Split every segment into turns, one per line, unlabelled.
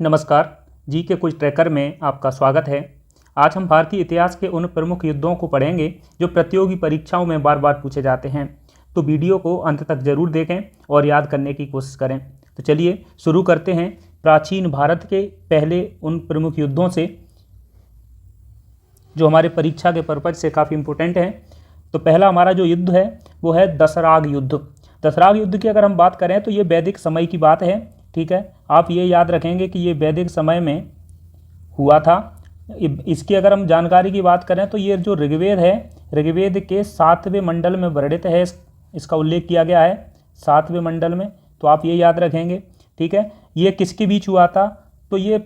नमस्कार। जी के कुछ ट्रैकर में आपका स्वागत है। आज हम भारतीय इतिहास के उन प्रमुख युद्धों को पढ़ेंगे जो प्रतियोगी परीक्षाओं में बार बार पूछे जाते हैं। तो वीडियो को अंत तक जरूर देखें और याद करने की कोशिश करें। तो चलिए शुरू करते हैं प्राचीन भारत के पहले उन प्रमुख युद्धों से जो हमारे परीक्षा के पर्पज से काफ़ी इम्पोर्टेंट हैं। तो पहला हमारा जो युद्ध है वो है दसराग युद्ध। दसराग युद्ध की अगर हम बात करें तो ये वैदिक समय की बात है। ठीक है, आप ये याद रखेंगे कि ये वैदिक समय में हुआ था। इसकी अगर हम जानकारी की बात करें तो ये जो ऋग्वेद है, ऋग्वेद के 7वें मंडल में वर्णित है। इसका उल्लेख किया गया है 7वें मंडल में, तो आप ये याद रखेंगे। ठीक है, ये किसके बीच हुआ था? तो ये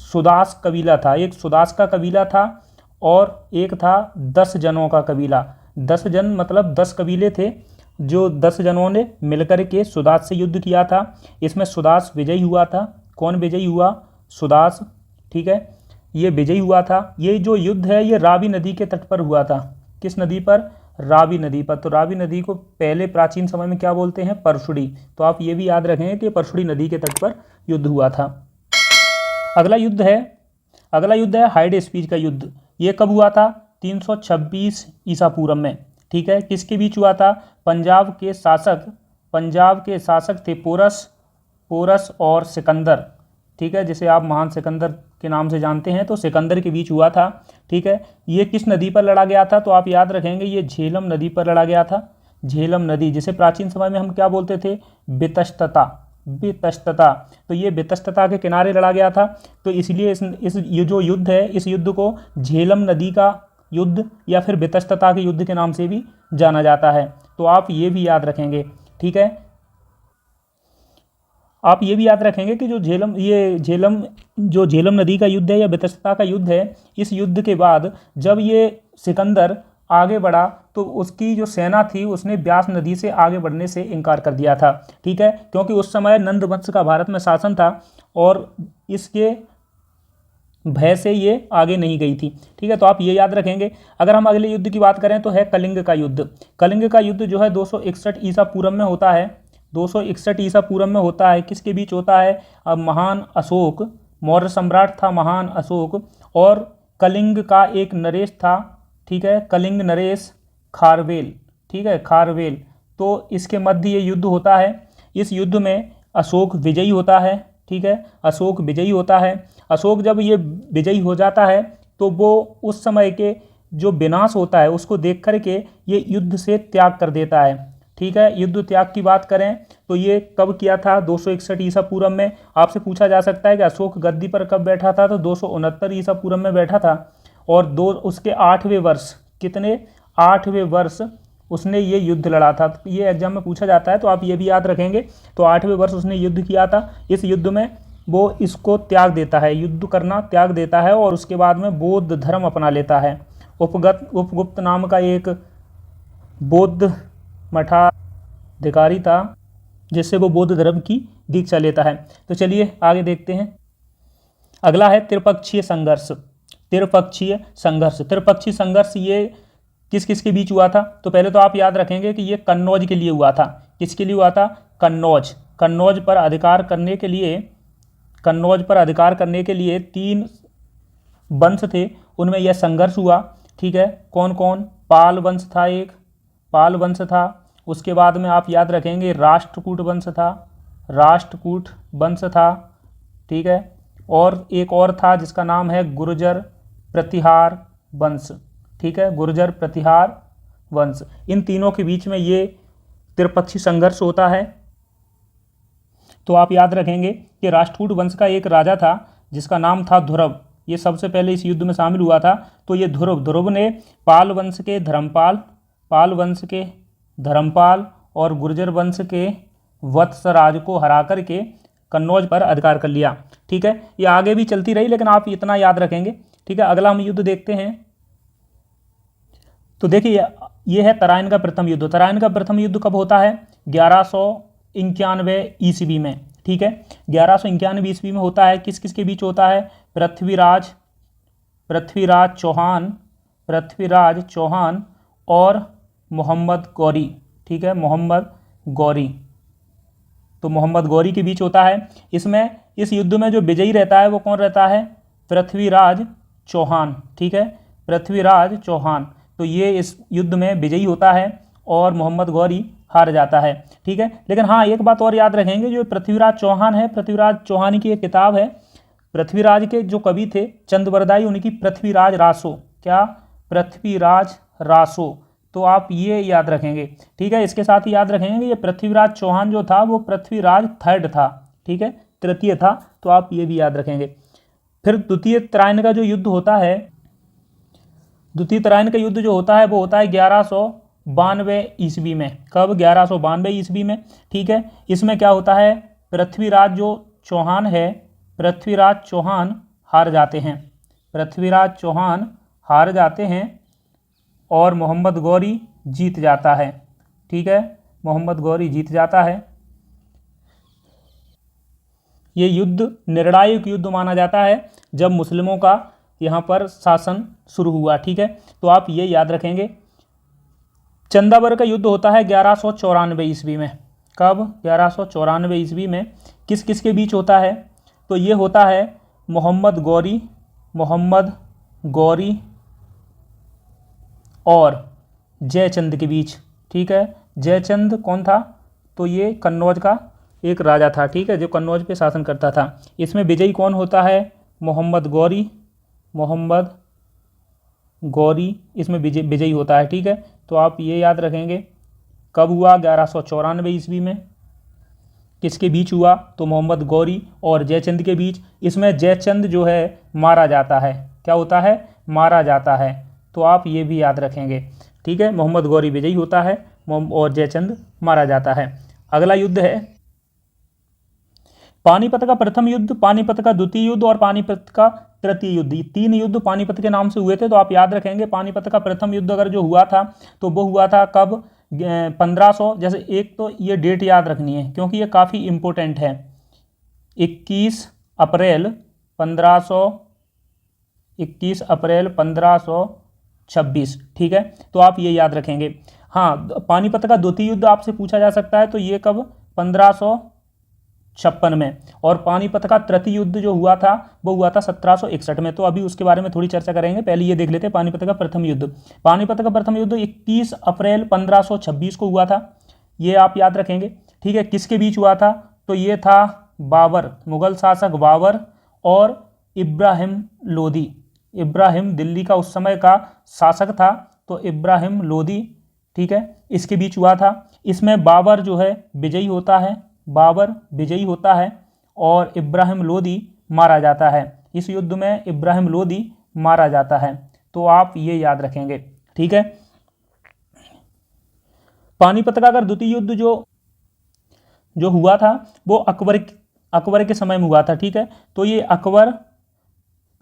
सुदास कबीला था, एक सुदास का कबीला था और एक था 10 जनों का कबीला। 10 जन मतलब 10 कबीले थे जो 10 जनों ने मिलकर के सुदास से युद्ध किया था। इसमें सुदास विजयी हुआ था। कौन विजयी हुआ? सुदास। ठीक है, ये विजयी हुआ था। ये जो युद्ध है ये रावी नदी के तट पर हुआ था। किस नदी पर? रावी नदी पर। तो रावी नदी को पहले प्राचीन समय में क्या बोलते हैं? परशुड़ी। तो आप ये भी याद रखेंगे कि परशुड़ी नदी के तट पर युद्ध हुआ था। अगला युद्ध है हाइड स्पीच का युद्ध। ये कब हुआ था? 326 ईसा पूर्व में। ठीक है, किसके बीच हुआ था? पंजाब के शासक थे पोरस और सिकंदर। ठीक है, जिसे आप महान सिकंदर के नाम से जानते हैं, तो सिकंदर के बीच हुआ था। ठीक है, ये किस नदी पर लड़ा गया था? तो आप याद रखेंगे ये झेलम नदी पर लड़ा गया था। झेलम नदी, जिसे प्राचीन समय में हम क्या बोलते थे? वितस्तता। तो ये वितस्तता के किनारे लड़ा गया था। तो इसलिए ये जो युद्ध है, इस युद्ध को झेलम नदी का युद्ध या फिर वितस्तता के युद्ध के नाम से भी जाना जाता है। तो आप ये भी याद रखेंगे। ठीक है, आप ये भी याद रखेंगे कि जो झेलम नदी का युद्ध है या वितस्तता का युद्ध है, इस युद्ध के बाद जब ये सिकंदर आगे बढ़ा तो उसकी जो सेना थी उसने ब्यास नदी से आगे बढ़ने से इनकार कर दिया था। ठीक है, क्योंकि उस समय नंद वंश का भारत में शासन था और इसके भय से ये आगे नहीं गई थी। ठीक है, तो आप ये याद रखेंगे। अगर हम अगले युद्ध की बात करें तो है कलिंग का युद्ध। कलिंग का युद्ध जो है 261 ईसा पूर्व में होता है। 261 ईसा पूर्व में होता है। किसके बीच होता है? अब महान अशोक, मौर्य सम्राट था महान अशोक, और कलिंग का एक नरेश था। ठीक है, कलिंग नरेश खारवेल। ठीक है, खारवेल। तो इसके मध्य ये युद्ध होता है। इस युद्ध में अशोक विजयी होता है। ठीक है, अशोक विजयी होता है। अशोक जब ये विजयी हो जाता है तो वो उस समय के जो विनाश होता है उसको देख करके ये युद्ध से त्याग कर देता है। ठीक है, युद्ध त्याग की बात करें तो ये कब किया था? 261 ईसा पूर्व में। आपसे पूछा जा सकता है कि अशोक गद्दी पर कब बैठा था? तो 269 ईसा पूर्व में बैठा था। और उसके 8वें वर्ष, कितने? 8वें वर्ष उसने ये युद्ध लड़ा था। तो ये एग्जाम में पूछा जाता है, तो आप ये भी याद रखेंगे। तो 8वें वर्ष उसने युद्ध किया था। इस युद्ध में वो इसको त्याग देता है, युद्ध करना त्याग देता है, और उसके बाद में बौद्ध धर्म अपना लेता है। उपगुप्त नाम का एक बौद्ध मठाधिकारी था जिससे वो बौद्ध धर्म की दीक्षा लेता है। तो चलिए आगे देखते हैं। अगला है त्रिपक्षीय संघर्ष। त्रिपक्षीय संघर्ष ये किस किस के बीच हुआ था? तो पहले तो आप याद रखेंगे कि ये कन्नौज के लिए हुआ था। किसके लिए हुआ था? कन्नौज पर अधिकार करने के लिए 3 वंश थे, उनमें यह संघर्ष हुआ। ठीक है, कौन कौन? पाल वंश था, एक पाल वंश था। उसके बाद में आप याद रखेंगे राष्ट्रकूट वंश था। ठीक है, और एक और था जिसका नाम है गुर्जर प्रतिहार वंश। ठीक है, गुर्जर प्रतिहार वंश। इन तीनों के बीच में ये त्रिपक्षीय संघर्ष होता है। तो आप याद रखेंगे कि राष्ट्रकूट वंश का एक राजा था जिसका नाम था ध्रुव। ये सबसे पहले इस युद्ध में शामिल हुआ था। तो ये ध्रुव ने पाल वंश के धर्मपाल और गुर्जर वंश के वत्सराज को हरा करके कन्नौज पर अधिकार कर लिया। ठीक है, ये आगे भी चलती रही लेकिन आप इतना याद रखेंगे। ठीक है, अगला हम युद्ध देखते हैं। तो देखिए ये है तराइन का प्रथम युद्ध। तराइन का प्रथम युद्ध कब होता है? 1191 ईस्वी में। ठीक है, 1191 ईस्वी में होता है। किस किस के बीच होता है? पृथ्वीराज चौहान और मोहम्मद गौरी। ठीक है, मोहम्मद गौरी। तो मोहम्मद गौरी के बीच होता है। इसमें इस युद्ध में जो विजयी रहता है वो कौन रहता है? पृथ्वीराज चौहान, ठीक है, पृथ्वीराज चौहान। तो ये इस युद्ध में विजयी होता है और मोहम्मद गौरी हार जाता है, ठीक है। लेकिन हाँ, एक बात और याद रखेंगे, जो पृथ्वीराज चौहान है, पृथ्वीराज चौहान की एक किताब है, पृथ्वीराज के जो कवि थे चंदबरदाई, उनकी पृथ्वीराज रासो, क्या? पृथ्वीराज रासो। तो आप ये याद रखेंगे, ठीक है। इसके साथ ही याद रखेंगे ये पृथ्वीराज चौहान जो था वो पृथ्वीराज थर्ड था, ठीक है, तृतीय था। तो आप ये भी याद रखेंगे। फिर द्वितीय तराइन का जो युद्ध होता है, द्वितीय तराइन का युद्ध जो होता है वो होता है 1192 ईस्वी में। कब? 1192 ईस्वी में, ठीक है। इसमें क्या होता है? पृथ्वीराज जो चौहान है, पृथ्वीराज चौहान हार जाते हैं, पृथ्वीराज चौहान हार जाते हैं और मोहम्मद गौरी जीत जाता है, ठीक है, मोहम्मद गौरी जीत जाता है। ये युद्ध निर्णायक युद्ध माना जाता है जब मुस्लिमों का यहाँ पर शासन शुरू हुआ, ठीक है। तो आप ये याद रखेंगे। चंदावर का युद्ध होता है 1194 ईस्वी में। कब? 1194 ईस्वी में। किस किस के बीच होता है? तो ये होता है मोहम्मद गौरी और जयचंद के बीच, ठीक है। जयचंद कौन था? तो ये कन्नौज का एक राजा था, ठीक है, जो कन्नौज पे शासन करता था। इसमें विजयी कौन होता है? मोहम्मद गौरी इसमें विजयी होता है, ठीक है। तो आप ये याद रखेंगे। कब हुआ? 1194 ईस्वी में। किसके बीच हुआ? तो मोहम्मद गौरी और जयचंद के बीच। इसमें जयचंद जो है मारा जाता है। क्या होता है? मारा जाता है। तो आप ये भी याद रखेंगे, ठीक है। मोहम्मद गौरी विजयी होता है और जयचंद मारा जाता है। अगला युद्ध है पानीपत का प्रथम युद्ध, पानीपत का द्वितीय युद्ध और पानीपत का तृतीय युद्ध। ये 3 युद्ध पानीपत के नाम से हुए थे। तो आप याद रखेंगे पानीपत का प्रथम युद्ध अगर जो हुआ था तो वो हुआ था कब? 1500। जैसे एक तो ये डेट याद रखनी है क्योंकि ये काफ़ी इम्पोर्टेंट है। 21 अप्रैल 1526, ठीक है। तो आप ये याद रखेंगे। हाँ, पानीपत का द्वितीय युद्ध आपसे पूछा जा सकता है, तो ये कब? 1556 में। और पानीपत का तृतीय युद्ध जो हुआ था वो हुआ था 1761 में। तो अभी उसके बारे में थोड़ी चर्चा करेंगे। पहले ये देख लेते हैं पानीपत का प्रथम युद्ध। पानीपत का प्रथम युद्ध 21 अप्रैल 1526 को हुआ था, ये आप याद रखेंगे, ठीक है। किसके बीच हुआ था? तो ये था बाबर, मुगल शासक बाबर और इब्राहिम लोदी। इब्राहिम दिल्ली का उस समय का शासक था, तो इब्राहिम लोदी, ठीक है, इसके बीच हुआ था। इसमें बाबर जो है विजयी होता है, बाबर विजयी होता है और इब्राहिम लोदी मारा जाता है। इस युद्ध में इब्राहिम लोदी मारा जाता है। तो आप ये याद रखेंगे, ठीक है। पानीपत का अगर द्वितीय युद्ध जो हुआ था वो अकबर के समय में हुआ था, ठीक है। तो ये अकबर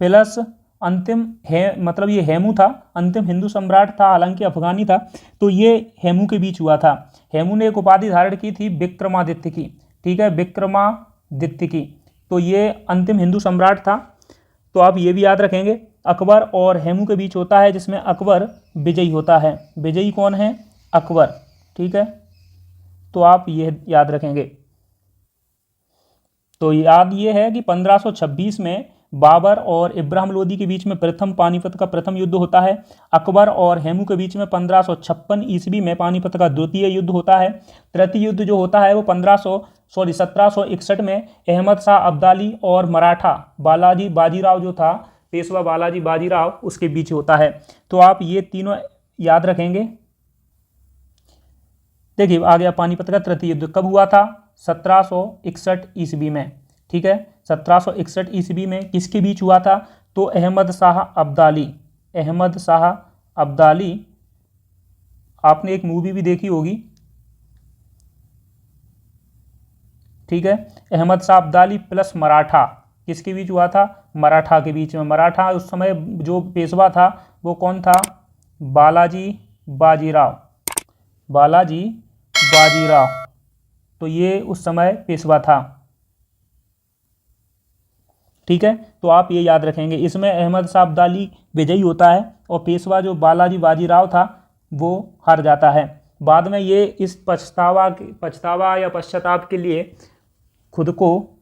प्लस अंतिम है, मतलब ये हेमू था, अंतिम हिंदू सम्राट था, हालांकि अफगानी था। तो ये हेमू के बीच हुआ था। हेमू ने एक उपाधि धारण की थी विक्रमादित्य की, ठीक है, विक्रमादित्य की। तो ये अंतिम हिंदू सम्राट था। तो आप ये भी याद रखेंगे, अकबर और हेमू के बीच होता है जिसमें अकबर विजयी होता है। विजयी कौन है? अकबर, ठीक है। तो आप ये याद रखेंगे। तो याद ये है कि 1526 में बाबर और इब्राहिम लोदी के बीच में प्रथम पानीपत का प्रथम युद्ध होता है। अकबर और हेमू के बीच में 1556 ईस्वी में पानीपत का द्वितीय युद्ध होता है। तृतीय युद्ध जो होता है वो 1761 में अहमद शाह अब्दाली और मराठा बालाजी बाजीराव जो था, पेशवा बालाजी बाजीराव, उसके बीच होता है। तो आप ये तीनों याद रखेंगे। देखिए आ गया पानीपत का तृतीय युद्ध कब हुआ था? 1761 ईस्वी में, ठीक है। 1761 ईस्वी में किसके बीच हुआ था? तो अहमद शाह अब्दाली, अहमद शाह अब्दाली, आपने एक मूवी भी देखी होगी, ठीक है। अहमद शाह अब्दाली प्लस मराठा, किसके बीच हुआ था? मराठा के बीच में। मराठा उस समय जो पेशवा था वो कौन था? बालाजी बाजीराव, बालाजी बाजीराव। तो ये उस समय पेशवा था, ठीक है। तो आप ये याद रखेंगे। इसमें अहमद शाह अब्दाली विजयी होता है और पेशवा जो बालाजी बाजीराव था वो हार जाता है। बाद में ये इस पछतावा या पश्चाताप के लिए खुद को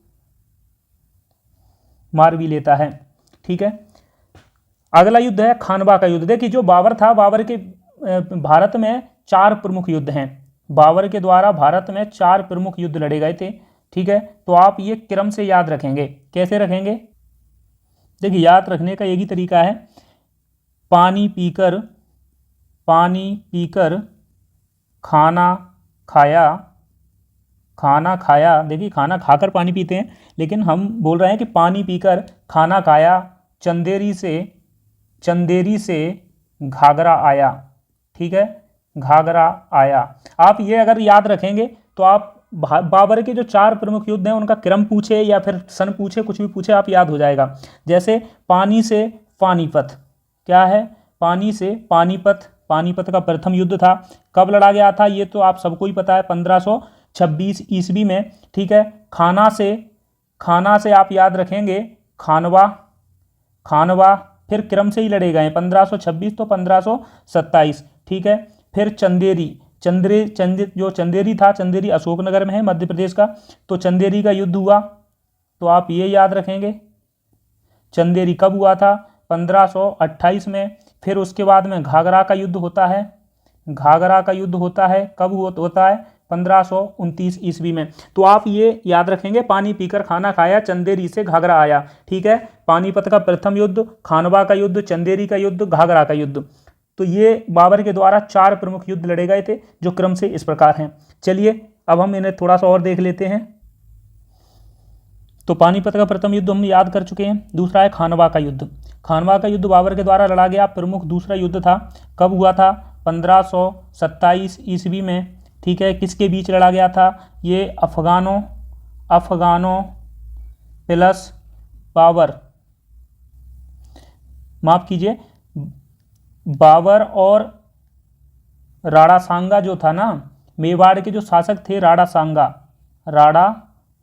मार भी लेता है। ठीक है, अगला युद्ध है खानवा का युद्ध। देखिए जो बाबर था, बाबर के भारत में 4 प्रमुख युद्ध हैं। बाबर के द्वारा भारत में 4 प्रमुख युद्ध लड़े गए थे। ठीक है, तो आप ये क्रम से याद रखेंगे। कैसे रखेंगे? देखिए याद रखने का एक ही तरीका है, पानी पीकर खाना खाया, खाना खाया। देखिए खाना खाकर पानी पीते हैं, लेकिन हम बोल रहे हैं कि पानी पीकर खाना खाया, चंदेरी से घाघरा आया। ठीक है, घाघरा आया। आप ये अगर याद रखेंगे तो आप बाबर के जो 4 प्रमुख युद्ध हैं उनका क्रम पूछे या फिर सन पूछे, कुछ भी पूछे, आप याद हो जाएगा। जैसे पानी से पानीपत, क्या है? पानी से पानीपत, पानीपत का प्रथम युद्ध था। कब लड़ा गया था ये तो आप सबको ही पता है, 1526 ईस्वी में। ठीक है, खाना से आप याद रखेंगे खानवा, फिर क्रम से ही लड़े गए, 1526 तो 1527। ठीक है, फिर जो चंदेरी था, चंदेरी अशोकनगर में है मध्य प्रदेश का, तो चंदेरी का युद्ध हुआ, तो आप ये याद रखेंगे। चंदेरी कब हुआ था? 1528 में। फिर उसके बाद में घाघरा का युद्ध होता है। घाघरा का युद्ध होता है कब होता है? 1529 ईस्वी में। तो आप ये याद रखेंगे, पानी पीकर खाना खाया, चंदेरी से घाघरा आया। ठीक है, पानीपत का प्रथम युद्ध, खानवा का युद्ध, चंदेरी का युद्ध, घाघरा का युद्ध। तो ये बाबर के द्वारा 4 प्रमुख युद्ध लड़े गए थे, जो क्रम से इस प्रकार हैं। चलिए अब हम इन्हें थोड़ा सा और देख लेते हैं। तो पानीपत का प्रथम युद्ध हम याद कर चुके हैं। दूसरा है खानवा का युद्ध। खानवा का युद्ध बाबर के द्वारा लड़ा गया प्रमुख दूसरा युद्ध था। कब हुआ था? 1527 ईस्वी में। ठीक है, किसके बीच लड़ा गया था? ये अफगानों प्लस बाबर, माफ कीजिए, बाबर और राणा सांगा जो था ना, मेवाड़ के जो शासक थे राणा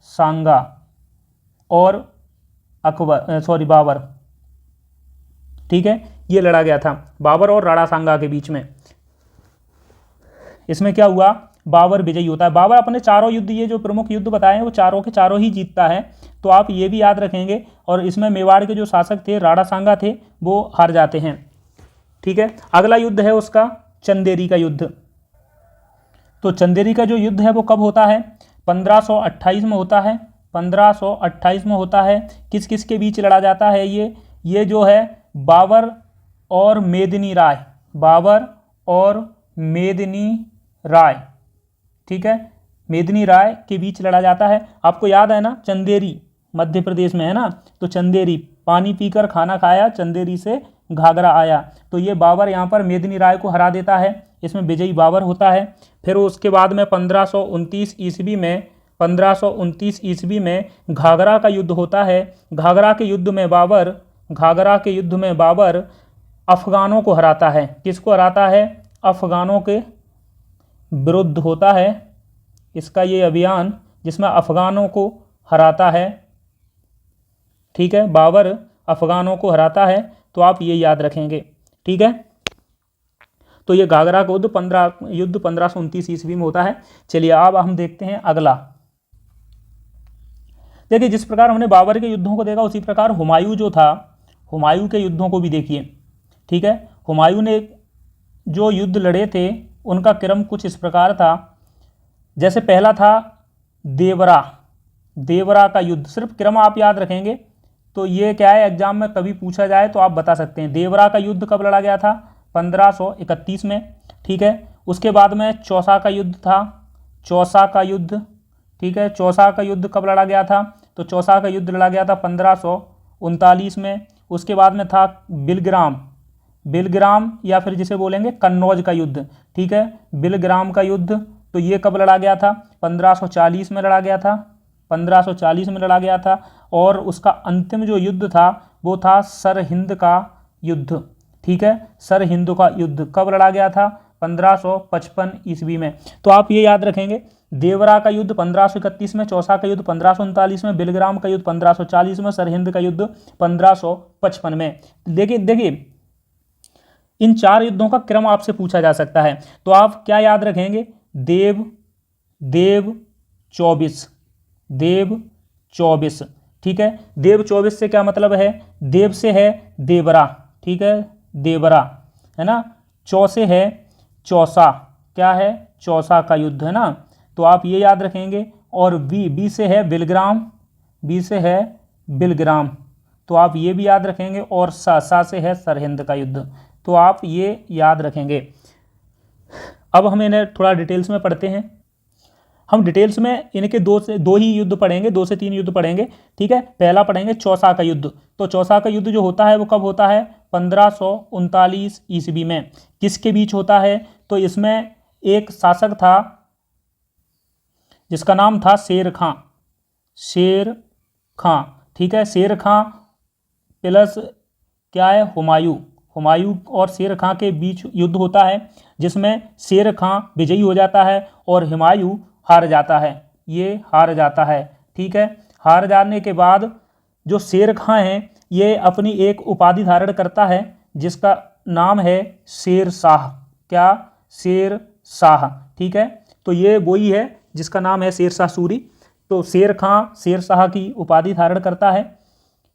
सांगा और बाबर। ठीक है, ये लड़ा गया था बाबर और राणा सांगा के बीच में। इसमें क्या हुआ? बाबर विजयी होता है। बाबर अपने चारों युद्ध, ये जो प्रमुख युद्ध बताए हैं, वो चारों के चारों ही जीतता है। तो आप ये भी याद रखेंगे। और इसमें मेवाड़ के जो शासक थे राणा सांगा थे, वो हार जाते हैं। ठीक है, अगला युद्ध है उसका चंदेरी का युद्ध। तो चंदेरी का जो युद्ध है वो कब होता है? 1528 में होता है। 1528 में होता है। किस किस के बीच लड़ा जाता है ये जो है बाबर और मेदिनी राय। ठीक है, मेदिनी राय के बीच लड़ा जाता है। आपको याद है ना, चंदेरी मध्य प्रदेश में है ना, तो चंदेरी, पानी पीकर खाना खाया, चंदेरी से घाघरा आया। तो ये बाबर यहाँ पर मेदिनी राय को हरा देता है, इसमें विजयी बाबर होता है। फिर उसके बाद में 1529 ईस्वी में घाघरा का युद्ध होता है। घाघरा के युद्ध में बाबर अफगानों को हराता है। किसको हराता है? अफगानों के विरुद्ध होता है इसका ये अभियान, जिसमें अफगानों को हराता है। ठीक है, बाबर अफगानों को हराता है, तो आप ये याद रखेंगे। ठीक है, तो ये घाघरा का युद्ध 1529 ईस्वी में होता है। चलिए अब हम देखते हैं अगला। देखिए जिस प्रकार हमने बाबर के युद्धों को देखा, उसी प्रकार हुमायूं जो था, हुमायूं के युद्धों को भी देखिए। ठीक है, हुमायूं ने जो युद्ध लड़े थे उनका क्रम कुछ इस प्रकार था। जैसे पहला था देवरा का युद्ध। सिर्फ क्रम आप याद रखेंगे तो ये क्या है, एग्जाम में कभी पूछा जाए तो आप बता सकते हैं। देवरा का युद्ध कब लड़ा गया था? 1531 में। ठीक है, उसके बाद में चौसा का युद्ध था, चौसा का युद्ध। ठीक है, चौसा का युद्ध कब लड़ा गया था? तो चौसा का युद्ध लड़ा गया था 1539 में। उसके बाद में था बिलग्राम या फिर जिसे बोलेंगे कन्नौज का युद्ध। ठीक है, बिलग्राम का युद्ध, तो ये कब लड़ा गया था? 1540 में लड़ा गया था, 1540 में लड़ा गया था। और उसका अंतिम जो युद्ध था वो था सरहिंद का युद्ध। ठीक है, सरहिंद का युद्ध कब लड़ा गया था? 1555 ईस्वी में। तो आप ये याद रखेंगे, देवरा का युद्ध 1531 में, चौसा का युद्ध 1539 में, बिलग्राम का युद्ध 1540 में, सरहिंद का युद्ध 1555 में। देखिए इन 4 युद्धों का क्रम आपसे पूछा जा सकता है, तो आप क्या याद रखेंगे? देव 24, देव 24। ठीक है, देव 24 से क्या मतलब है, देव से है देवरा, ठीक है, देवरा है ना, चौ से है चौसा, क्या है, चौसा का युद्ध है ना, तो आप ये याद रखेंगे। और बी से है बिलग्राम, बी से है बिलग्राम, तो आप ये भी याद रखेंगे। और सा से है सरहिंद का युद्ध, तो आप ये याद रखेंगे। अब हम इन्हें थोड़ा डिटेल्स में पढ़ते हैं। हम डिटेल्स में इनके दो ही युद्ध पढ़ेंगे, 2 से 3 युद्ध पढ़ेंगे। ठीक है, पहला पढ़ेंगे चौसा का युद्ध। तो चौसा का युद्ध जो होता है वो कब होता है, 1539 ईस्वी में। किसके बीच होता है, तो इसमें एक शासक था जिसका नाम था शेर खां, शेर खां। ठीक है, शेर खां प्लस क्या है, हुमायूं, हुमायूं और शेर खां के बीच युद्ध होता है, जिसमें शेर खां विजयी हो जाता है और हुमायूं हार जाता है, ये हार जाता है। ठीक है, हार जाने के बाद जो शेर खां है ये अपनी एक उपाधि धारण करता है जिसका नाम है शेर शाह, क्या, शेर शाह। ठीक है, तो ये वही है जिसका नाम है शेर शाह सूरी। तो शेर खां शेर शाह की उपाधि धारण करता है।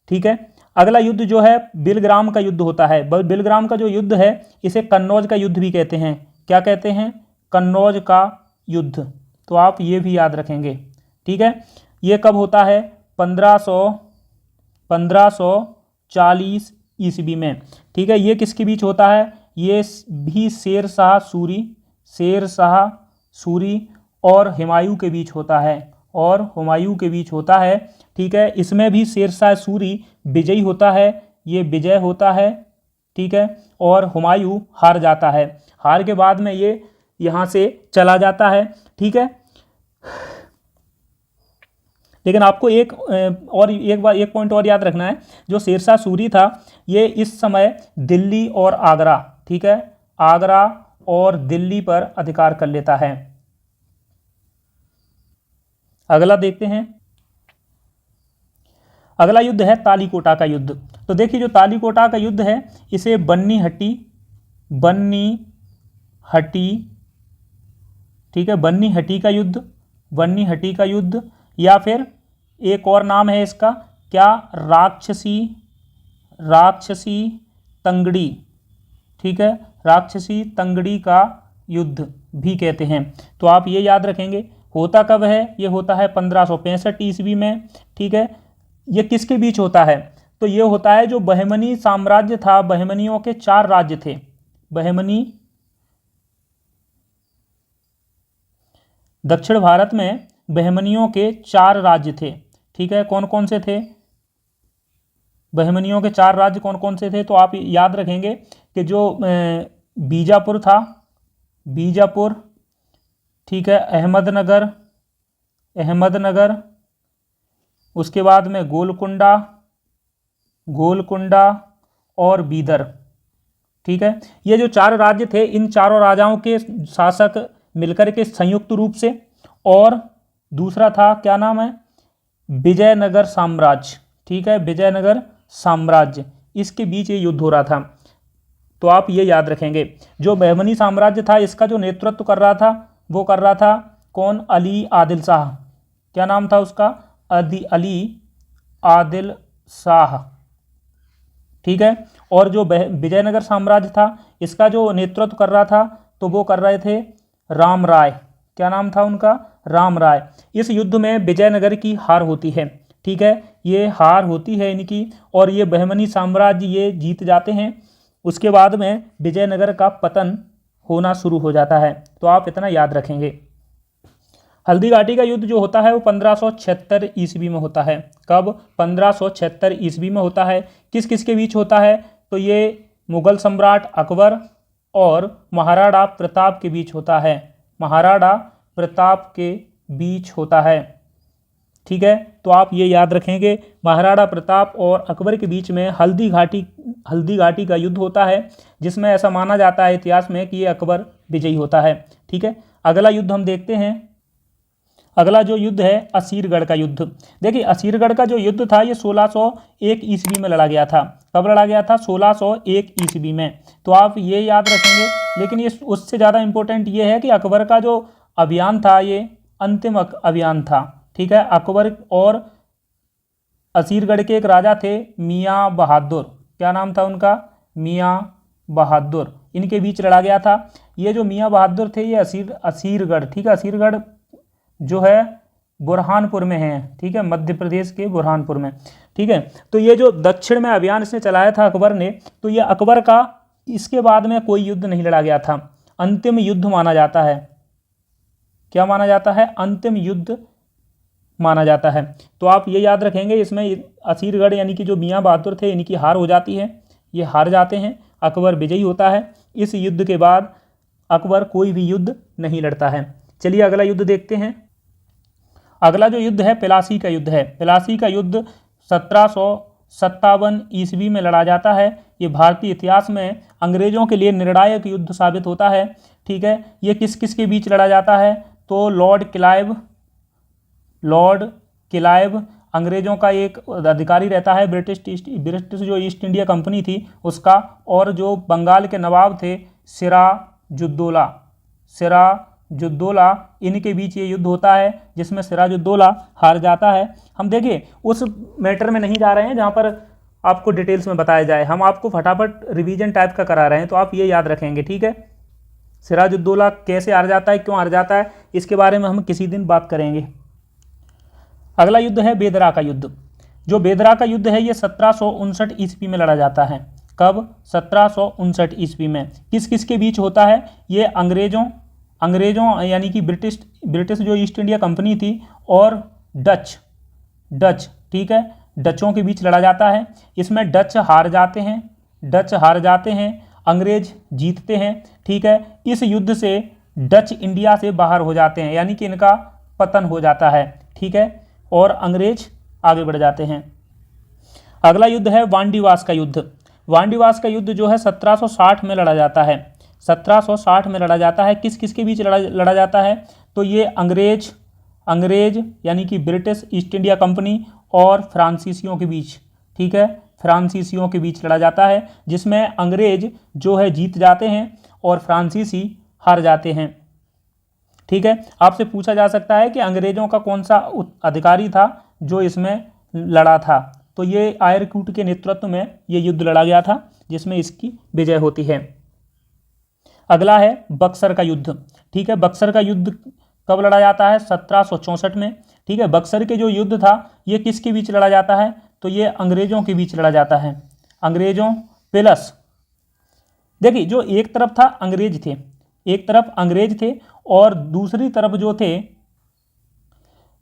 ठीक है, अगला युद्ध जो है बिलग्राम का युद्ध होता है। बिलग्राम का जो युद्ध है इसे कन्नौज का युद्ध भी कहते हैं। क्या कहते हैं, कन्नौज का युद्ध, तो आप ये भी याद रखेंगे। ठीक है, ये कब होता है, 1540 ईस्वी में। ठीक है, ये किसके बीच होता है, ये भी शेर शाह सूरी, शेर शाह सूरी और हुमायूं के बीच होता है, और हुमायूं के बीच होता है। ठीक है, इसमें भी शेर शाह सूरी विजयी होता है, ये विजय होता है। ठीक है, और हुमायूं हार जाता है, हार के बाद में ये यहाँ से चला जाता है। ठीक है, लेकिन आपको एक पॉइंट और याद रखना है, जो शेरशाह सूरी था ये इस समय दिल्ली और आगरा, ठीक है, आगरा और दिल्ली पर अधिकार कर लेता है। अगला देखते हैं, अगला युद्ध है तालीकोटा का युद्ध। तो देखिए जो तालीकोटा का युद्ध है इसे बन्नी हट्टी, ठीक है, बन्नी हट्टी का युद्ध, बन्नी हट्टी का युद्ध, या फिर एक और नाम है इसका, क्या, राक्षसी तंगड़ी। ठीक है, राक्षसी तंगड़ी का युद्ध भी कहते हैं। तो आप ये याद रखेंगे। होता कब है, ये होता है 1565 ईस्वी में। ठीक है, ये किसके बीच होता है, तो ये होता है जो बहमनी साम्राज्य था, बहमनियों के 4 राज्य थे, बहमनी, दक्षिण भारत में बहमनियों के 4 राज्य थे। ठीक है, कौन कौन से थे, बहमनियों के 4 राज्य कौन कौन से थे, तो आप याद रखेंगे कि जो बीजापुर था, बीजापुर, ठीक है, अहमदनगर, उसके बाद में गोलकुंडा और बीदर। ठीक है, ये जो 4 राज्य थे, इन चारों राजाओं के शासक मिलकर के संयुक्त रूप से, और दूसरा था क्या नाम है, विजयनगर साम्राज्य। ठीक है, विजयनगर साम्राज्य, इसके बीच ये युद्ध हो रहा था। तो आप ये याद रखेंगे, जो बहमनी साम्राज्य था इसका जो नेतृत्व कर रहा था वो कर रहा था कौन, अली आदिल शाह। क्या नाम था उसका, अली आदिल शाह। ठीक है, और जो विजयनगर साम्राज्य था इसका जो नेतृत्व कर रहा था तो वो कर रहे थे राम राय। क्या नाम था उनका, राम राय। इस युद्ध में विजयनगर की हार होती है। ठीक है, ये हार होती है इनकी, और ये बहमनी साम्राज्य ये जीत जाते हैं। उसके बाद में विजयनगर का पतन होना शुरू हो जाता है। तो आप इतना याद रखेंगे। हल्दी घाटी का युद्ध जो होता है वो 1576 ईस्वी में होता है। कब, 1576 ईस्वी में होता है। किस किस के बीच होता है, तो ये मुगल सम्राट अकबर और महाराणा प्रताप के बीच होता है, महाराणा प्रताप के बीच होता है। ठीक है, तो आप ये याद रखेंगे, महाराणा प्रताप और अकबर के बीच में हल्दी घाटी का युद्ध होता है, जिसमें ऐसा माना जाता है इतिहास में कि ये अकबर विजयी होता है। ठीक है, अगला युद्ध हम देखते हैं। अगला जो युद्ध है असीरगढ़ का युद्ध। देखिए असीरगढ़ का जो युद्ध था ये 1601 ईस्वी में लड़ा गया था। कब लड़ा गया था, 1601 ईस्वी में। तो आप ये याद रखेंगे। लेकिन ये उससे ज़्यादा इम्पोर्टेंट ये है कि अकबर का जो अभियान था ये अंतिम अभियान था। ठीक है। अकबर और असीरगढ़ के एक राजा थे मियाँ बहादुर, क्या नाम था उनका, मियाँ बहादुर, इनके बीच लड़ा गया था। ये जो मियाँ बहादुर थे ये असीरगढ़, ठीक है, असीरगढ़ जो है बुरहानपुर में है, ठीक है, मध्य प्रदेश के बुरहानपुर में, ठीक है। तो ये जो दक्षिण में अभियान इसने चलाया था अकबर ने, तो ये अकबर का इसके बाद में कोई युद्ध नहीं लड़ा गया था, अंतिम युद्ध माना जाता है। क्या माना जाता है, अंतिम युद्ध माना जाता है। तो आप ये याद रखेंगे, इसमें असीरगढ़ यानी कि जो मियाँ बहादुर थे इनकी हार हो जाती है, ये हार जाते हैं, अकबर विजयी होता है। इस युद्ध के बाद अकबर कोई भी युद्ध नहीं लड़ता है। चलिए अगला युद्ध देखते हैं। अगला जो युद्ध है प्लासी का युद्ध है। प्लासी का युद्ध 1757 ईस्वी में लड़ा जाता है। ये भारतीय इतिहास में अंग्रेजों के लिए निर्णायक युद्ध साबित होता है, ठीक है। ये किस किस के बीच लड़ा जाता है, तो लॉर्ड क्लाइव अंग्रेजों का एक अधिकारी रहता है, ब्रिटिश जो ईस्ट इंडिया कंपनी थी उसका, और जो बंगाल के नवाब थे सिराजुद्दौला, इनके बीच ये युद्ध होता है जिसमें सिराजुद्दौला हार जाता है। हम देखिए उस मैटर में नहीं जा रहे हैं जहाँ पर आपको डिटेल्स में बताया जाए, हम आपको फटाफट रिवीजन टाइप का करा रहे हैं, तो आप ये याद रखेंगे, ठीक है। सिराजुद्दौला कैसे हार जाता है, क्यों हार जाता है, इसके बारे में हम किसी दिन बात करेंगे। अगला युद्ध है बेदरा का युद्ध। जो बेदरा का युद्ध है ये 1759 ईस्वी में लड़ा जाता है। कब, 1759 ईस्वी में। किस किस के बीच होता है, ये अंग्रेजों यानी कि ब्रिटिश जो ईस्ट इंडिया कंपनी थी और डच, ठीक है, डचों के बीच लड़ा जाता है। इसमें डच हार जाते हैं, अंग्रेज जीतते हैं, ठीक है। इस युद्ध से डच इंडिया से बाहर हो जाते हैं, यानी कि इनका पतन हो जाता है, ठीक है, और अंग्रेज आगे बढ़ जाते हैं। अगला युद्ध है वांडीवास का युद्ध। वांडीवास का युद्ध जो है 1760 में लड़ा जाता है। 1760 में लड़ा जाता है। किस किस के बीच लड़ा जाता है, तो ये अंग्रेज यानी कि ब्रिटिश ईस्ट इंडिया कंपनी और फ्रांसीसियों के बीच, ठीक है, फ्रांसीसियों के बीच लड़ा जाता है, जिसमें अंग्रेज जो है जीत जाते हैं और फ्रांसीसी हार जाते हैं, ठीक है। आपसे पूछा जा सकता है कि अंग्रेजों का कौन सा अधिकारी था जो इसमें लड़ा था, तो ये आयरकूट के नेतृत्व में ये युद्ध लड़ा गया था जिसमें इसकी विजय होती है। अगला है बक्सर का युद्ध, ठीक है। बक्सर का युद्ध कब लड़ा जाता है, 1764 में, ठीक है। बक्सर के जो युद्ध था ये किसके बीच लड़ा जाता है, तो ये अंग्रेजों के बीच लड़ा जाता है। अंग्रेजों प्लस, देखिए जो एक तरफ था अंग्रेज थे और दूसरी तरफ जो थे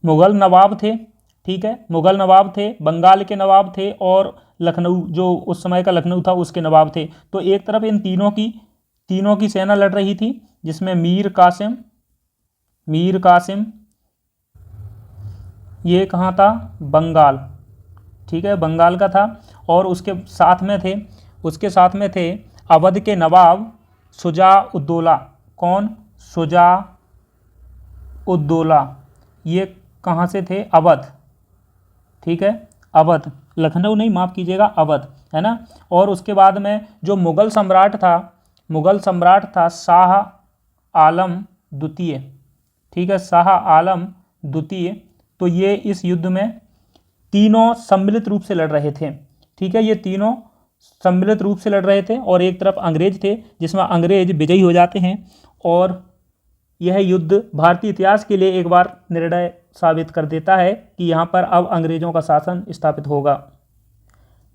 मुगल नवाब थे, ठीक है, मुगल नवाब थे, बंगाल के नवाब थे और लखनऊ जो उस समय का लखनऊ था उसके नवाब थे। तो एक तरफ इन तीनों की सेना लड़ रही थी, जिसमें मीर कासिम ये कहाँ था, बंगाल, ठीक है, बंगाल का था, और उसके साथ में थे अवध के नवाब शुजा-उद-दौला। कौन, शुजा-उद-दौला, ये कहाँ से थे, अवध, ठीक है, अवध, लखनऊ नहीं, माफ़ कीजिएगा, अवध, है ना। और उसके बाद में जो मुगल सम्राट था शाह आलम द्वितीय, ठीक है, शाह आलम द्वितीय। तो ये इस युद्ध में तीनों सम्मिलित रूप से लड़ रहे थे, ठीक है, ये तीनों सम्मिलित रूप से लड़ रहे थे और एक तरफ अंग्रेज थे जिसमें अंग्रेज विजयी हो जाते हैं, और यह युद्ध भारतीय इतिहास के लिए एक बार निर्णय साबित कर देता है कि यहाँ पर अब अंग्रेजों का शासन स्थापित होगा।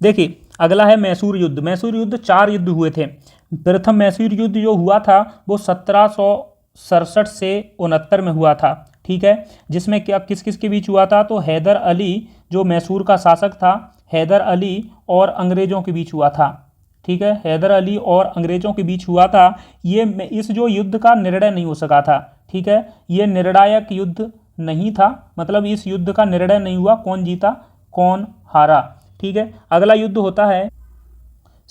देखिए अगला है मैसूर युद्ध। मैसूर युद्ध 4 युद्ध हुए थे। प्रथम मैसूर युद्ध जो हुआ था वो 1767 से 69 में हुआ था, ठीक है, जिसमें क्या किस किस के बीच हुआ था, तो हैदर अली जो मैसूर का शासक था, हैदर अली और अंग्रेज़ों के बीच हुआ था, ठीक है, हैदर अली और अंग्रेज़ों के बीच हुआ था। ये इस जो युद्ध का निर्णय नहीं हो सका था, ठीक है, ये निर्णायक युद्ध नहीं था, मतलब इस युद्ध का निर्णय नहीं हुआ कौन जीता कौन हारा, ठीक है। अगला युद्ध होता है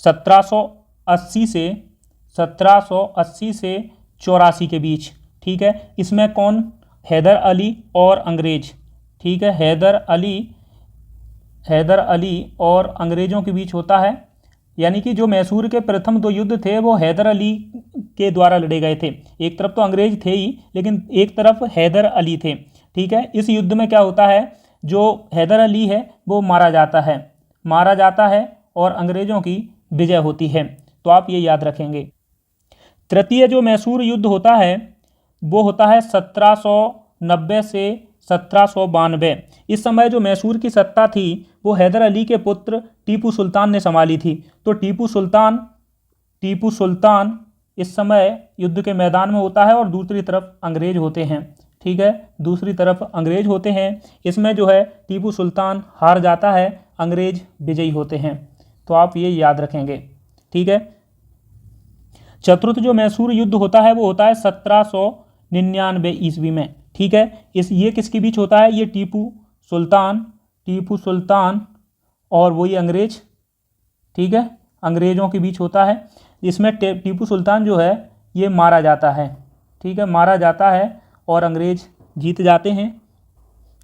1780 से 84 के बीच, ठीक है। इसमें कौन, हैदर अली और अंग्रेज, ठीक है, हैदर अली और अंग्रेज़ों के बीच होता है। यानी कि जो मैसूर के प्रथम 2 युद्ध थे वो हैदर अली के द्वारा लड़े गए थे। एक तरफ तो अंग्रेज थे ही, लेकिन एक तरफ हैदर अली थे, ठीक है। इस युद्ध में क्या होता है, जो हैदर अली है वो मारा जाता है और अंग्रेज़ों की विजय होती है। तो आप ये याद रखेंगे। तृतीय जो मैसूर युद्ध होता है वो होता है 1790 से 1792। इस समय जो मैसूर की सत्ता थी वो हैदर अली के पुत्र टीपू सुल्तान ने संभाली थी। तो टीपू सुल्तान इस समय युद्ध के मैदान में होता है और दूसरी तरफ अंग्रेज होते हैं, ठीक है, दूसरी तरफ अंग्रेज होते हैं। इसमें जो है टीपू सुल्तान हार जाता है, अंग्रेज विजयी होते हैं। तो आप ये याद रखेंगे, ठीक है। चतुर्थ जो मैसूर युद्ध होता है वो होता है 1799 ईस्वी में, ठीक है। ये किसके बीच होता है, ये टीपू सुल्तान और वही अंग्रेज, ठीक है, अंग्रेज़ों के बीच होता है। इसमें टीपू सुल्तान जो है ये मारा जाता है, ठीक है, मारा जाता है और अंग्रेज जीत जाते हैं।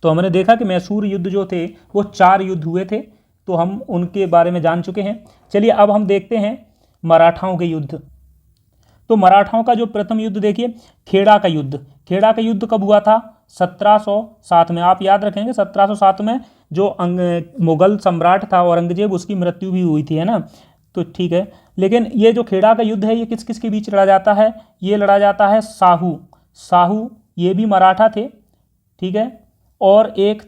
तो हमने देखा कि मैसूर युद्ध जो थे वो 4 युद्ध हुए थे, तो हम उनके बारे में जान चुके हैं। चलिए अब हम देखते हैं मराठाओं के युद्ध। तो मराठाओं का जो प्रथम युद्ध देखिए, खेड़ा का युद्ध कब हुआ था, 1707 में। आप याद रखेंगे 1707 में जो मुगल सम्राट था औरंगजेब, उसकी मृत्यु भी हुई थी, है ना। तो ठीक है, लेकिन ये जो खेड़ा का युद्ध है ये किस किस के बीच लड़ा जाता है, ये लड़ा जाता है साहू ये भी मराठा थे, ठीक है, और एक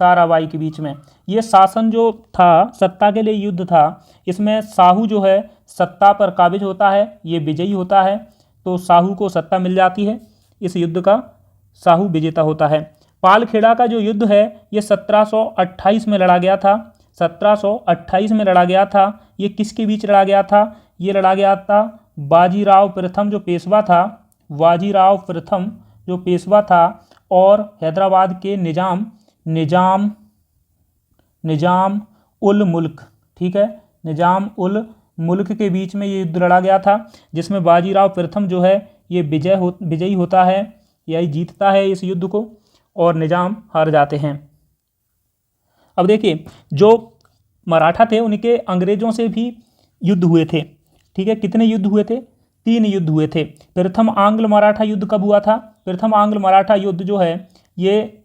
ताराबाई के बीच में। ये शासन जो था, सत्ता के लिए युद्ध था। इसमें साहू जो है सत्ता पर काबिज होता है, ये विजयी होता है, तो साहू को सत्ता मिल जाती है। इस युद्ध का साहू विजेता होता है। पालखेड़ा का जो युद्ध है ये 1728 में लड़ा गया था, 1728 में लड़ा गया था। ये किसके बीच लड़ा गया था, ये लड़ा गया था बाजीराव प्रथम जो पेशवा था और हैदराबाद के निजाम उल मुल्क, ठीक है, निजाम उल मुल्क के बीच में ये युद्ध लड़ा गया था, जिसमें बाजीराव प्रथम जो है ये विजयी होता है, यही जीतता है इस युद्ध को और निजाम हार जाते हैं। अब देखिए जो मराठा थे उनके अंग्रेज़ों से भी युद्ध हुए थे, ठीक है। कितने युद्ध हुए थे, 3 युद्ध हुए थे। प्रथम आंग्ल मराठा युद्ध कब हुआ था, प्रथम आंग्ल मराठा युद्ध जो है ये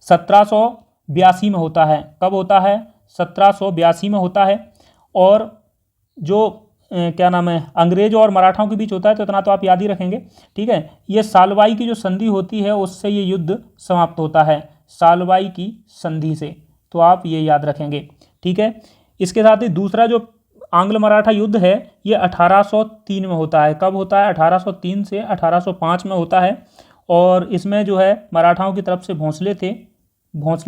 1782 में होता है। कब होता है, 1782 में होता है। और जो क्या नाम है, अंग्रेज और मराठाओं के बीच होता है, तो इतना तो आप याद ही रखेंगे, ठीक है। ये सालवाई की जो संधि होती है उससे ये युद्ध समाप्त होता है, सालवाई की संधि से, तो आप ये याद रखेंगे, ठीक है। इसके साथ ही दूसरा जो आंग्ल मराठा युद्ध है ये 1803 में होता है। कब होता है, 1803 से 1805 में होता है। और इसमें जो है मराठाओं की तरफ से भोंसले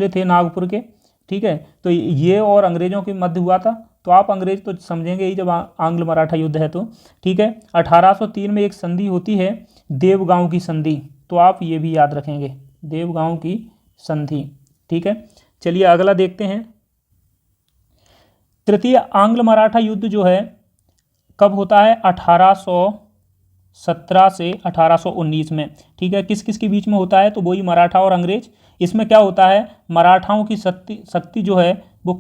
थे नागपुर के, ठीक है। तो ये और अंग्रेज़ों के मध्य हुआ था। तो आप अंग्रेज तो समझेंगे ही जब आंग्ल मराठा युद्ध है तो, ठीक है। 1803 में एक संधि होती है देवगांव की संधि, तो आप ये भी याद रखेंगे, देवगांव की संधि, ठीक है। चलिए अगला देखते हैं। तृतीय आंग्ल मराठा युद्ध जो है कब होता है, 1817 से 1819 में, ठीक है। किस किस के बीच में होता है, तो वही मराठा और अंग्रेज। इसमें क्या होता है, मराठाओं की शक्ति जो है वो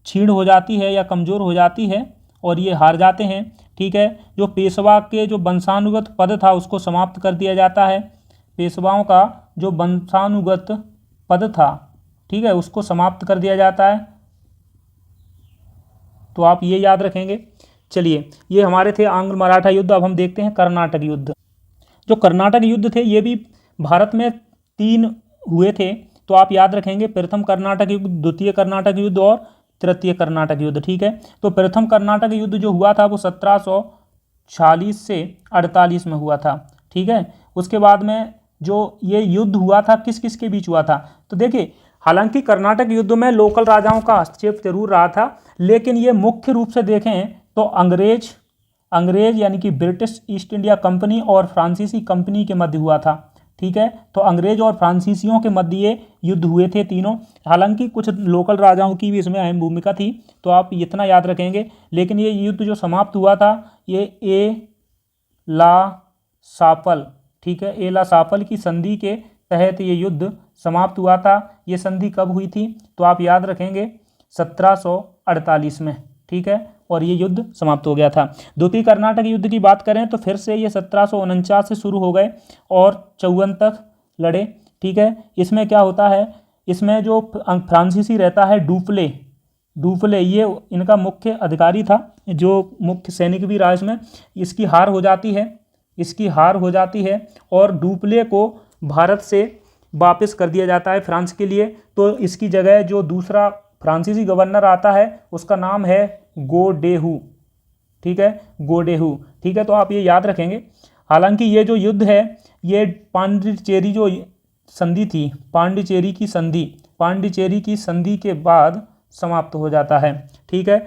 क्षीण हो जाती है या कमज़ोर हो जाती है और ये हार जाते हैं, ठीक है। जो पेशवा के जो वंशानुगत पद था उसको समाप्त कर दिया जाता है, पेशवाओं का जो वंशानुगत पद था, ठीक है, उसको समाप्त कर दिया जाता है। तो आप ये याद रखेंगे। चलिए ये हमारे थे आंग्ल मराठा युद्ध। अब हम देखते हैं कर्नाटक युद्ध। जो कर्नाटक युद्ध थे ये भी भारत में 3 हुए थे, तो आप याद रखेंगे प्रथम कर्नाटक युद्ध, द्वितीय कर्नाटक युद्ध और तृतीय कर्नाटक युद्ध, ठीक है। तो प्रथम कर्नाटक युद्ध जो हुआ था वो 1746 से 48 में हुआ था, ठीक है। उसके बाद में जो ये युद्ध हुआ था किस किस के बीच हुआ था, तो देखिए हालांकि कर्नाटक युद्ध में लोकल राजाओं का हस्तक्षेप जरूर रहा था, लेकिन ये मुख्य रूप से देखें तो अंग्रेज यानी कि ब्रिटिश ईस्ट इंडिया कंपनी और फ्रांसीसी कंपनी के मध्य हुआ था, ठीक है। तो अंग्रेज और फ्रांसीसियों के मध्य ये युद्ध हुए थे तीनों। हालांकि कुछ लोकल राजाओं की भी इसमें अहम भूमिका थी, तो आप इतना याद रखेंगे। लेकिन ये युद्ध जो समाप्त हुआ था ये ए ला सापल, ठीक है, ए ला सापल की संधि के तहत ये युद्ध समाप्त हुआ था। ये संधि कब हुई थी, तो आप याद रखेंगे 1748 में, ठीक है, और ये युद्ध समाप्त हो गया था। द्वितीय कर्नाटक युद्ध की बात करें तो फिर से ये 1749 से शुरू हो गए और 54 तक लड़े। ठीक है, इसमें क्या होता है, इसमें जो फ्रांसीसी रहता है डुप्ले, ये इनका मुख्य अधिकारी था, जो मुख्य सैनिक भी रहा इसमें। इसकी हार हो जाती है और डुप्ले को भारत से वापस कर दिया जाता है फ्रांस के लिए। तो इसकी जगह जो दूसरा फ्रांसीसी गवर्नर आता है उसका नाम है गोडेहू। ठीक है, गोडेहू। ठीक है, तो आप ये याद रखेंगे। हालांकि ये जो युद्ध है ये पांडिचेरी जो संधि थी, पांडिचेरी की संधि के बाद समाप्त हो जाता है। ठीक है,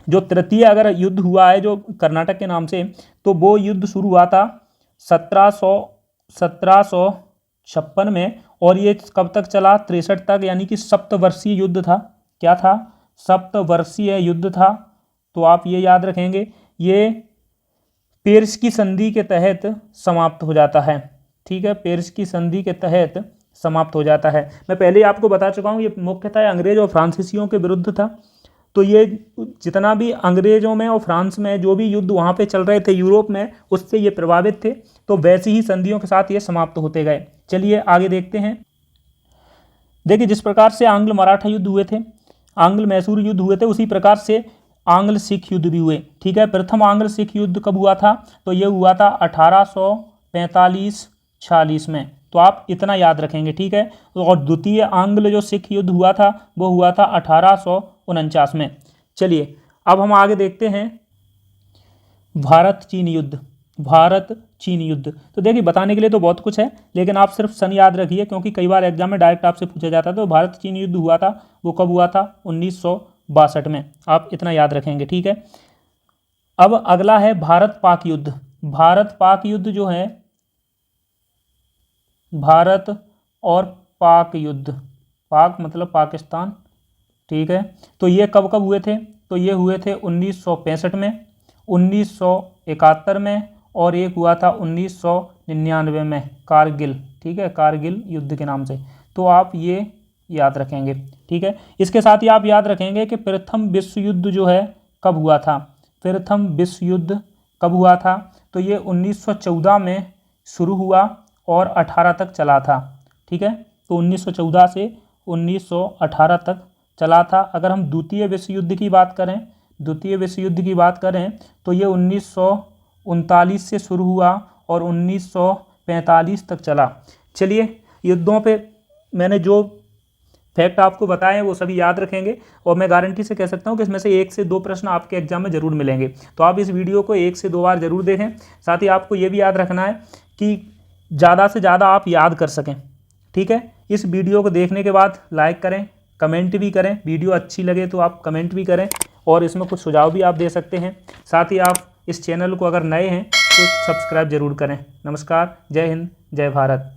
तृतीय अगर युद्ध हुआ है जो कर्नाटक के नाम से, तो वो युद्ध शुरू हुआ था 1756 में, और ये कब तक चला, 63 तक, यानी कि सप्तवर्षीय युद्ध था। क्या था, सप्तवर्षीय युद्ध था। तो आप ये याद रखेंगे, ये पेरिस की संधि के तहत समाप्त हो जाता है। ठीक है, पेरिस की संधि के तहत समाप्त हो जाता है। मैं पहले ही आपको बता चुका हूँ, ये मुख्यतः अंग्रेज और फ्रांसीसियों के विरुद्ध था। तो ये जितना भी अंग्रेजों में और फ्रांस में जो भी युद्ध वहाँ पे चल रहे थे यूरोप में, उससे ये प्रभावित थे। तो वैसी ही संधियों के साथ ये समाप्त होते गए। चलिए आगे देखते हैं। देखिए, जिस प्रकार से आंग्ल मराठा युद्ध हुए थे, आंग्ल मैसूर युद्ध हुए थे, उसी प्रकार से आंग्ल सिख युद्ध भी हुए। ठीक है, प्रथम आंग्ल सिख युद्ध कब हुआ था, तो ये हुआ था 1845-46 में। तो आप इतना याद रखेंगे। ठीक है, और द्वितीय आंग्ल जो सिख युद्ध हुआ था वो हुआ था 1849 में। चलिए अब हम आगे देखते हैं भारत चीन युद्ध। तो देखिए, बताने के लिए तो बहुत कुछ है, लेकिन आप सिर्फ सन याद रखिए, क्योंकि कई बार एग्जाम में डायरेक्ट आपसे पूछा जाता है। तो भारत चीन युद्ध हुआ था, वो कब हुआ था, 1962 में। आप इतना याद रखेंगे। ठीक है, अब अगला है भारत पाक युद्ध। भारत पाक युद्ध जो है, भारत और पाक युद्ध, पाक मतलब पाकिस्तान। ठीक है, तो ये कब हुए थे, तो ये हुए थे 1965 में, 1971 में, और एक हुआ था 1999 में, कारगिल। ठीक है, कारगिल युद्ध के नाम से। तो आप ये याद रखेंगे। ठीक है, इसके साथ ही आप याद रखेंगे कि प्रथम विश्व युद्ध जो है कब हुआ था, प्रथम विश्व युद्ध कब हुआ था, तो ये 1914 में शुरू हुआ और 18 तक चला था। ठीक है, तो 1914 से 1918 तक चला था। अगर हम द्वितीय विश्व युद्ध की बात करें, तो ये 1939 से शुरू हुआ और 1945 तक चला। चलिए, युद्धों पे मैंने जो फैक्ट आपको बताए हैं वो सभी याद रखेंगे, और मैं गारंटी से कह सकता हूँ कि इसमें से 1 से 2 प्रश्न आपके एग्जाम में ज़रूर मिलेंगे। तो आप इस वीडियो को 1 से 2 बार ज़रूर देखें। साथ ही आपको ये भी याद रखना है कि ज़्यादा से ज़्यादा आप याद कर सकें। ठीक है, इस वीडियो को देखने के बाद लाइक करें, कमेंट भी करें। वीडियो अच्छी लगे तो आप कमेंट भी करें, और इसमें कुछ सुझाव भी आप दे सकते हैं। साथ ही आप इस चैनल को अगर नए हैं तो सब्सक्राइब जरूर करें। नमस्कार, जय हिंद, जय भारत।